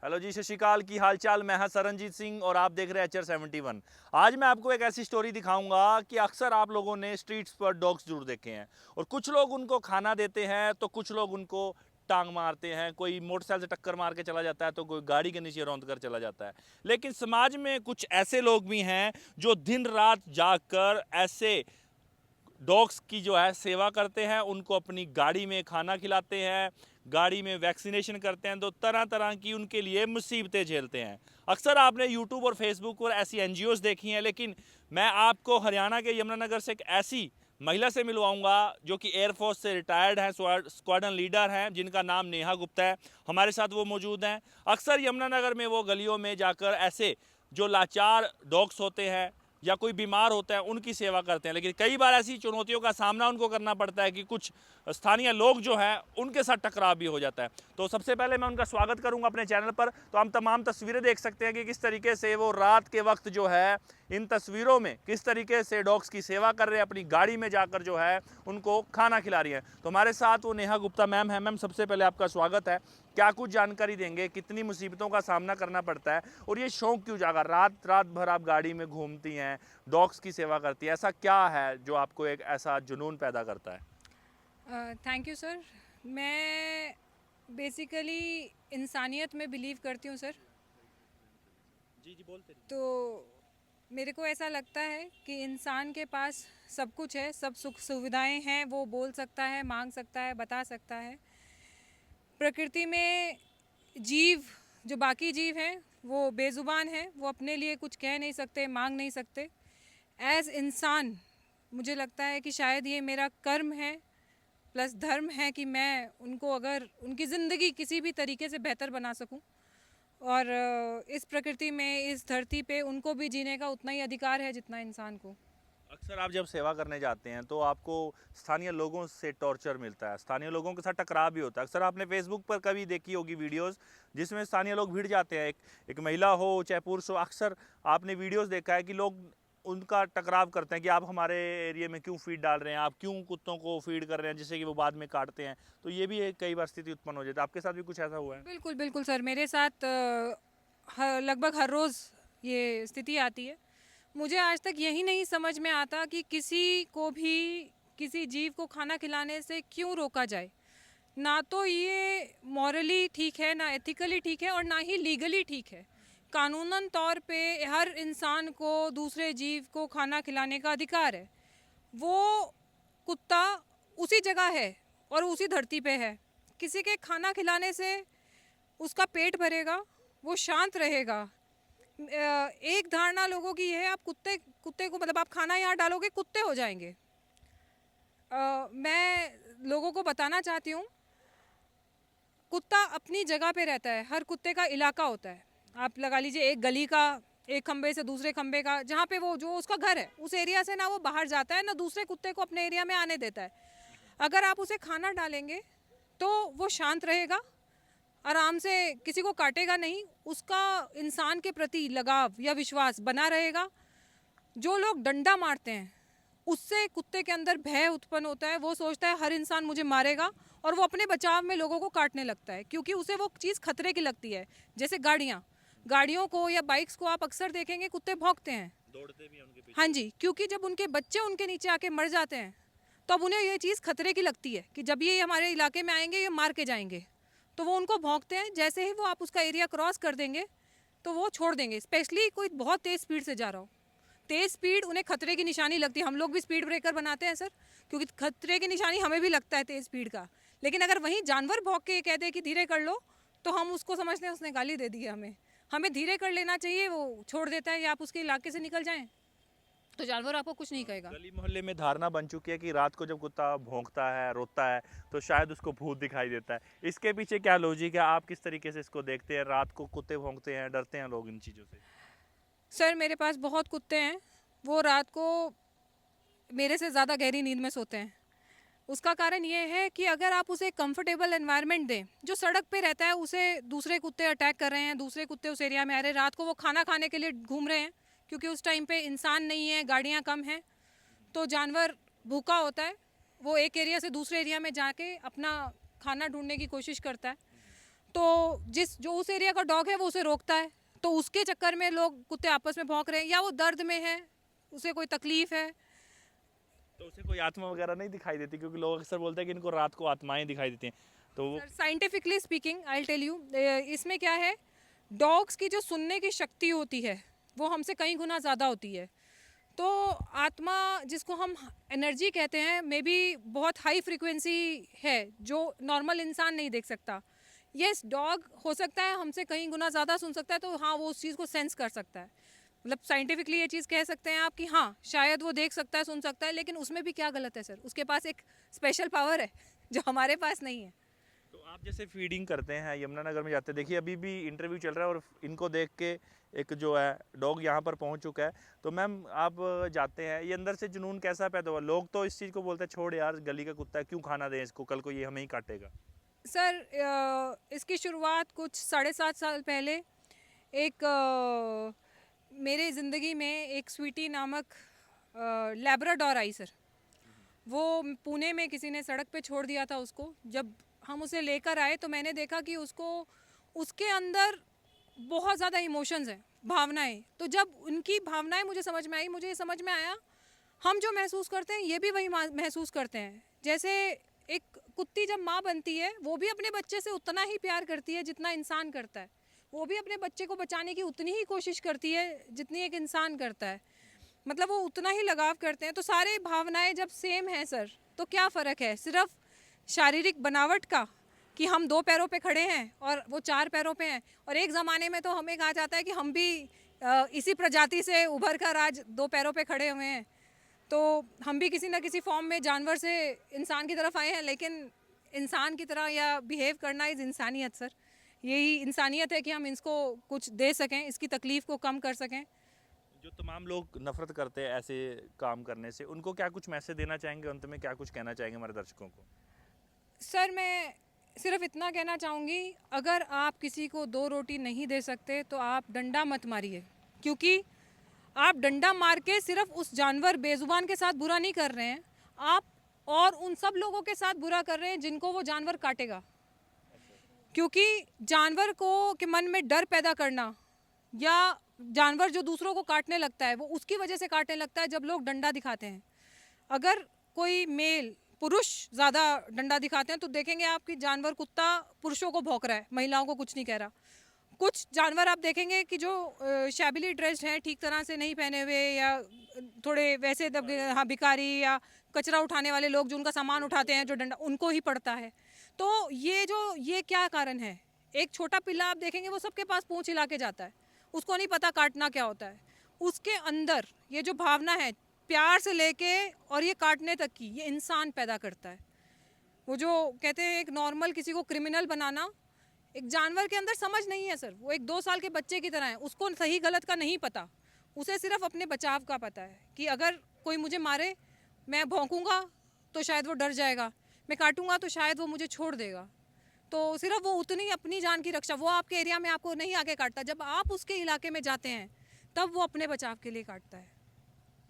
Hello जी, सत श्रीकाल की हालचाल। मैं हाँ सरनजीत सिंह और आप देख रहे हैं HR71। आज मैं आपको एक ऐसी स्टोरी दिखाऊंगा कि अक्सर आप लोगों ने स्ट्रीट्स पर डॉग्स जरूर देखे हैं और कुछ लोग उनको खाना देते हैं तो कुछ लोग उनको टांग मारते हैं। कोई मोटरसाइकिल से टक्कर मार के चला जाता है तो कोई गाड़ी के नीचे रौंद कर चला जाता है। लेकिन समाज में कुछ ऐसे लोग भी हैं जो दिन रात जाग कर ऐसे डॉग्स की जो है सेवा करते हैं, उनको अपनी गाड़ी में खाना खिलाते हैं, गाड़ी में वैक्सीनेशन करते हैं, तो तरह तरह की उनके लिए मुसीबतें झेलते हैं। अक्सर आपने यूट्यूब और फेसबुक पर ऐसी NGOs देखी हैं, लेकिन मैं आपको हरियाणा के यमुनानगर से एक ऐसी महिला से मिलवाऊंगा जो कि एयरफोर्स से रिटायर्ड हैं, स्क्वाड्रन लीडर हैं, जिनका नाम नेहा गुप्ता है। हमारे साथ वो मौजूद हैं। अक्सर यमुनानगर में वो गलियों में जाकर ऐसे जो लाचार डॉग्स होते हैं या कोई बीमार होता है उनकी सेवा करते हैं। लेकिन कई बार ऐसी चुनौतियों का सामना उनको करना पड़ता है कि कुछ स्थानीय लोग जो हैं उनके साथ टकराव भी हो जाता है। तो सबसे पहले मैं उनका स्वागत करूंगा अपने चैनल पर। तो हम तमाम तस्वीरें देख सकते हैं कि किस तरीके से वो रात के वक्त जो है इन तस्वीरों में किस तरीके से डॉग्स की सेवा कर रहे हैं, अपनी गाड़ी में जाकर जो है उनको खाना खिला रही हैं। तो हमारे साथ वो नेहा गुप्ता मैम है। मैम, सबसे पहले आपका स्वागत है। क्या कुछ जानकारी देंगे, कितनी मुसीबतों का सामना करना पड़ता है और ये शौक क्यों जागा, रात रात भर आप गाड़ी में घूमती हैं, डॉग्स की सेवा करती हैं, ऐसा क्या है जो आपको एक ऐसा जुनून पैदा करता है? Thank you sir. मैं बेसिकली इंसानियत में बिलीव करती हूँ सर। जी जी, बोलते रहिए। तो मेरे को ऐसा लगता है कि इंसान के पास सब कुछ है, सब सुख सुविधाएं हैं, वो बोल सकता है, मांग सकता है, बता सकता है। प्रकृति में जीव, जो बाकी जीव हैं, वो बेज़ुबान हैं, वो अपने लिए कुछ कह नहीं सकते, मांग नहीं सकते। एज इंसान मुझे लगता है कि शायद ये मेरा कर्म है प्लस धर्म है कि मैं उनको, अगर उनकी ज़िंदगी किसी भी तरीके से बेहतर बना सकूं, और इस प्रकृति में, इस धरती पे उनको भी जीने का उतना ही अधिकार है जितना इंसान को। अक्सर आप जब सेवा करने जाते हैं तो आपको स्थानीय लोगों से टॉर्चर मिलता है, स्थानीय लोगों के साथ टकराव भी होता है। अक्सर आपने फेसबुक पर कभी देखी होगी वीडियोस जिसमें स्थानीय लोग भिड़ जाते हैं, एक महिला हो चाहे पुरुष हो। अक्सर आपने वीडियोस देखा है कि लोग उनका टकराव करते हैं कि आप हमारे एरिया में क्यों फीड डाल रहे हैं, आप क्यों कुत्तों को फीड कर रहे हैं, जिससे कि वो बाद में काटते हैं। तो ये भी एक कई बार स्थिति उत्पन्न हो जाती है। आपके साथ भी कुछ ऐसा हुआ है? बिल्कुल बिल्कुल सर, मेरे साथ लगभग हर रोज़ ये स्थिति आती है। मुझे आज तक यही नहीं समझ में आता कि किसी को भी किसी जीव को खाना खिलाने से क्यों रोका जाए। ना तो ये मॉरली ठीक है, ना एथिकली ठीक है, और ना ही लीगली ठीक है। कानूनन तौर पे हर इंसान को दूसरे जीव को खाना खिलाने का अधिकार है। वो कुत्ता उसी जगह है और उसी धरती पे है। किसी के खाना खिलाने से उसका पेट भरेगा, वो शांत रहेगा। एक धारणा लोगों की है, आप कुत्ते कुत्ते को, मतलब आप खाना यहाँ डालोगे, कुत्ते हो जाएंगे। मैं लोगों को बताना चाहती हूँ, कुत्ता अपनी जगह पे रहता है, हर कुत्ते का इलाका होता है। आप लगा लीजिए एक गली का, एक खंबे से दूसरे खंबे का, जहाँ पे वो जो उसका घर है उस एरिया से ना वो बाहर जाता है, ना दूसरे कुत्ते को अपने एरिया में आने देता है। अगर आप उसे खाना डालेंगे तो वो शांत रहेगा, आराम से, किसी को काटेगा नहीं, उसका इंसान के प्रति लगाव या विश्वास बना रहेगा। जो लोग डंडा मारते हैं उससे कुत्ते के अंदर भय उत्पन्न होता है। वो सोचता है हर इंसान मुझे मारेगा, और वो अपने बचाव में लोगों को काटने लगता है, क्योंकि उसे वो चीज़ खतरे की लगती है। जैसे गाड़ियों को या बाइक्स को आप अक्सर देखेंगे कुत्ते भौंकते हैं, दौड़ते भी हैं उनके पीछे। हाँ जी, क्योंकि जब उनके बच्चे उनके नीचे आके मर जाते हैं तब उन्हें ये चीज़ खतरे की लगती है कि जब ये हमारे इलाके में आएंगे ये मार के जाएंगे, तो वो उनको भौंकते हैं। जैसे ही वो आप उसका एरिया क्रॉस कर देंगे तो वो छोड़ देंगे, स्पेशली कोई बहुत तेज़ स्पीड से जा रहा हो। तेज़ स्पीड उन्हें खतरे की निशानी लगती है। हम लोग भी स्पीड ब्रेकर बनाते हैं सर, क्योंकि खतरे की निशानी हमें भी लगता है तेज़ स्पीड का। लेकिन अगर वहीं जानवर भौंक के कह दे कि धीरे कर लो, तो हम उसको समझते हैं उसने गाली दे दी है हमें। हमें धीरे कर लेना चाहिए, वो छोड़ देता है, या आप उसके इलाके से निकल जाएं तो जानवर आपको कुछ नहीं कहेगा। गली मोहल्ले में धारणा बन चुकी है कि रात को जब कुत्ता भौंकता है, रोता है, तो शायद उसको भूत दिखाई देता है। इसके पीछे क्या लॉजिक है? आप किस तरीके से इसको देखते हैं? रात को कुत्ते भौंकते हैं, डरते हैं लोग इन चीज़ों से? सर मेरे पास बहुत कुत्ते हैं, वो रात को मेरे से ज़्यादा गहरी नींद में सोते हैं। उसका कारण ये है कि अगर आप उसे कंफर्टेबल एनवायरनमेंट दें, जो सड़क पे रहता है उसे दूसरे कुत्ते अटैक कर रहे हैं, दूसरे कुत्ते उस एरिया में आ रहे हैं, रात को वो खाना खाने के लिए घूम रहे हैं, क्योंकि उस टाइम पे इंसान नहीं है, गाड़ियाँ कम हैं, तो जानवर भूखा होता है, वो एक एरिया से दूसरे एरिया में जाके अपना खाना ढूंढने की कोशिश करता है। तो जो उस एरिया का डॉग है वो उसे रोकता है, तो उसके चक्कर में लोग कुत्ते आपस में भौंक रहे हैं, या वो दर्द में है, उसे कोई तकलीफ है। तो उसे कोई आत्मा वगैरह नहीं दिखाई देती? क्योंकि लोग अक्सर बोलते हैं कि इनको रात को आत्माएं दिखाई देती हैं, तो sir scientifically speaking I tell you, इसमें क्या है, डॉग्स की जो सुनने की शक्ति होती है वो हमसे कई गुना ज़्यादा होती है। तो आत्मा, जिसको हम एनर्जी कहते हैं, मे बी बहुत हाई फ्रीक्वेंसी है जो नॉर्मल इंसान नहीं देख सकता। यस, डॉग हो सकता है हमसे कई गुना ज़्यादा सुन सकता है, तो हाँ वो उस चीज़ को सेंस कर सकता है। मतलब साइंटिफिकली ये चीज़ कह सकते हैं आप कि हाँ शायद वो देख सकता है, सुन सकता है, लेकिन उसमें भी क्या गलत है सर, उसके पास एक स्पेशल पावर है जो हमारे पास नहीं है। तो आप जैसे फीडिंग करते हैं, यमुनानगर में जाते हैं, देखिए अभी भी इंटरव्यू चल रहा है और इनको देख के एक जो है डॉग यहाँ पर पहुँच चुका है। तो मैम आप जाते हैं, ये अंदर से जुनून कैसा पैदा हुआ? लोग तो इस चीज़ को बोलते हैं छोड़ यार, गली का कुत्ता है, क्यों खाना दें इसको, कल को ये हमें ही काटेगा। सर इसकी शुरुआत कुछ 7.5 साल पहले एक मेरे ज़िंदगी में एक स्वीटी नामक लैब्राडोर आई सर। वो पुणे में किसी ने सड़क पे छोड़ दिया था उसको। जब हम उसे लेकर आए तो मैंने देखा कि उसके अंदर बहुत ज़्यादा इमोशंस हैं, भावनाएं। तो जब उनकी भावनाएं मुझे समझ में आई, मुझे ये समझ में आया हम जो महसूस करते हैं ये भी वही महसूस करते हैं। जैसे एक कुत्ती जब माँ बनती है वो भी अपने बच्चे से उतना ही प्यार करती है जितना इंसान करता है, वो भी अपने बच्चे को बचाने की उतनी ही कोशिश करती है जितनी एक इंसान करता है। मतलब वो उतना ही लगाव करते हैं। तो सारे भावनाएं जब सेम है सर, तो क्या फ़र्क है सिर्फ शारीरिक बनावट का, कि हम 2 पैरों पे खड़े हैं और वो 4 पैरों पे हैं। और एक ज़माने में तो हमें कहा जाता है कि हम भी इसी प्रजाति से उभर कर आज 2 पैरों पे खड़े हुए हैं। तो हम भी किसी न किसी फॉर्म में जानवर से इंसान की तरफ आए हैं, लेकिन इंसान की तरह या बिहेव करना इज़ इंसानियत सर। यही इंसानियत है कि हम इसको कुछ दे सकें, इसकी तकलीफ़ को कम कर सकें। जो तमाम लोग नफरत करते हैं ऐसे काम करने से, उनको क्या कुछ मैसेज देना चाहेंगे? अंत में क्या कुछ कहना चाहेंगे हमारे दर्शकों को? सर मैं सिर्फ इतना कहना चाहूँगी, अगर आप किसी को 2 रोटी नहीं दे सकते तो आप डंडा मत मारिए, क्योंकि आप डंडा मार के सिर्फ उस जानवर बेजुबान के साथ बुरा नहीं कर रहे हैं, आप और उन सब लोगों के साथ बुरा कर रहे हैं जिनको वो जानवर काटेगा। क्योंकि जानवर को के मन में डर पैदा करना, या जानवर जो दूसरों को काटने लगता है वो उसकी वजह से काटने लगता है जब लोग डंडा दिखाते हैं। अगर कोई मेल पुरुष ज़्यादा डंडा दिखाते हैं तो देखेंगे आप कि जानवर कुत्ता पुरुषों को भौंक रहा है, महिलाओं को कुछ नहीं कह रहा। कुछ जानवर आप देखेंगे कि जो शैबिली ड्रेस्ड हैं, ठीक तरह से नहीं पहने हुए, या थोड़े वैसे हाँ भिखारी या कचरा उठाने वाले लोग जो उनका सामान उठाते हैं, जो डंडा उनको ही पड़ता है। तो ये क्या कारण है? एक छोटा पिल्ला आप देखेंगे वो सबके पास पूंछ हिला के जाता है, उसको नहीं पता काटना क्या होता है। उसके अंदर ये जो भावना है प्यार से लेके और ये काटने तक की, ये इंसान पैदा करता है। वो जो कहते हैं एक नॉर्मल किसी को क्रिमिनल बनाना, एक जानवर के अंदर समझ नहीं है सर। वो एक 2 साल के बच्चे की तरह है, उसको सही गलत का नहीं पता, उसे सिर्फ अपने बचाव का पता है कि अगर कोई मुझे मारे, मैं भौंकूंगा तो शायद वो डर जाएगा, मैं काटूंगा तो शायद वो मुझे छोड़ देगा। तो सिर्फ वो उतनी अपनी जान की रक्षा, वो आपके एरिया में आपको नहीं आके काटता, जब आप उसके इलाके में जाते हैं तब वो अपने बचाव के लिए काटता है।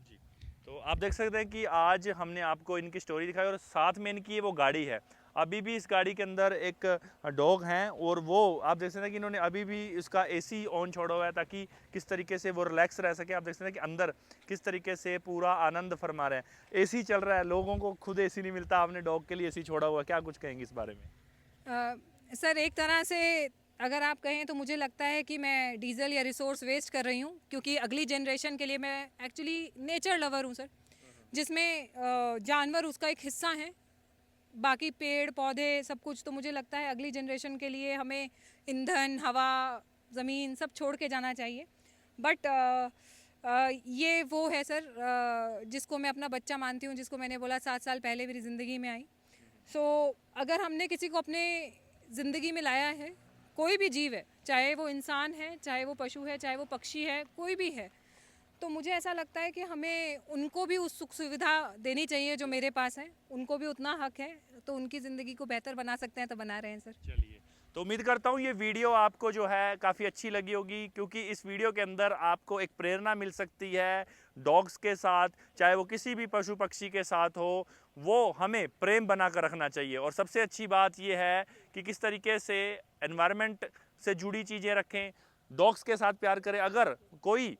जी, तो आप देख सकते हैं कि आज हमने आपको इनकी स्टोरी दिखाई और साथ में इनकी वो गाड़ी है। अभी भी इस गाड़ी के अंदर एक डॉग हैं और वो आप देख सकते हैं कि इन्होंने अभी भी इसका एसी ऑन छोड़ा हुआ है ताकि किस तरीके से वो रिलैक्स रह सके। आप देख सकते हैं कि अंदर किस तरीके से पूरा आनंद फरमा रहे हैं। एसी चल रहा है, लोगों को खुद एसी नहीं मिलता, आपने डॉग के लिए एसी छोड़ा हुआ है, क्या कुछ कहेंगे इस बारे में? सर एक तरह से अगर आप कहें तो मुझे लगता है कि मैं डीजल या रिसोर्स वेस्ट कर रही हूँ, क्योंकि अगली जनरेशन के लिए मैं एक्चुअली नेचर लवर हूँ सर, जिसमें जानवर उसका एक हिस्सा है, बाकी पेड़ पौधे सब कुछ। तो मुझे लगता है अगली जनरेशन के लिए हमें ईंधन, हवा, ज़मीन सब छोड़ के जाना चाहिए। बट ये वो है सर जिसको मैं अपना बच्चा मानती हूँ, जिसको मैंने बोला 7 साल पहले मेरी ज़िंदगी में आई। सो अगर हमने किसी को अपने ज़िंदगी में लाया है, कोई भी जीव है, चाहे वो इंसान है, चाहे वो पशु है, चाहे वो पक्षी है, कोई भी है, तो मुझे ऐसा लगता है कि हमें उनको भी उस सुख सुविधा देनी चाहिए जो मेरे पास है। उनको भी उतना हक है, तो उनकी ज़िंदगी को बेहतर बना सकते हैं तो बना रहे हैं सर। चलिए, तो उम्मीद करता हूँ ये वीडियो आपको जो है काफ़ी अच्छी लगी होगी, क्योंकि इस वीडियो के अंदर आपको एक प्रेरणा मिल सकती है डॉग्स के साथ, चाहे वो किसी भी पशु पक्षी के साथ हो, वो हमें प्रेम बना कर रखना चाहिए। और सबसे अच्छी बात ये है कि किस तरीके से एनवायरनमेंट से जुड़ी चीज़ें रखें, डॉग्स के साथ प्यार करें। अगर कोई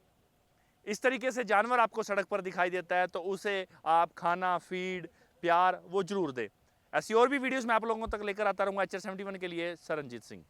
इस तरीके से जानवर आपको सड़क पर दिखाई देता है तो उसे आप खाना, फीड, प्यार वो जरूर दें। ऐसी और भी वीडियोस मैं आप लोगों तक लेकर आता रहूँगा। HR 71 के लिए सरनजीत सिंह।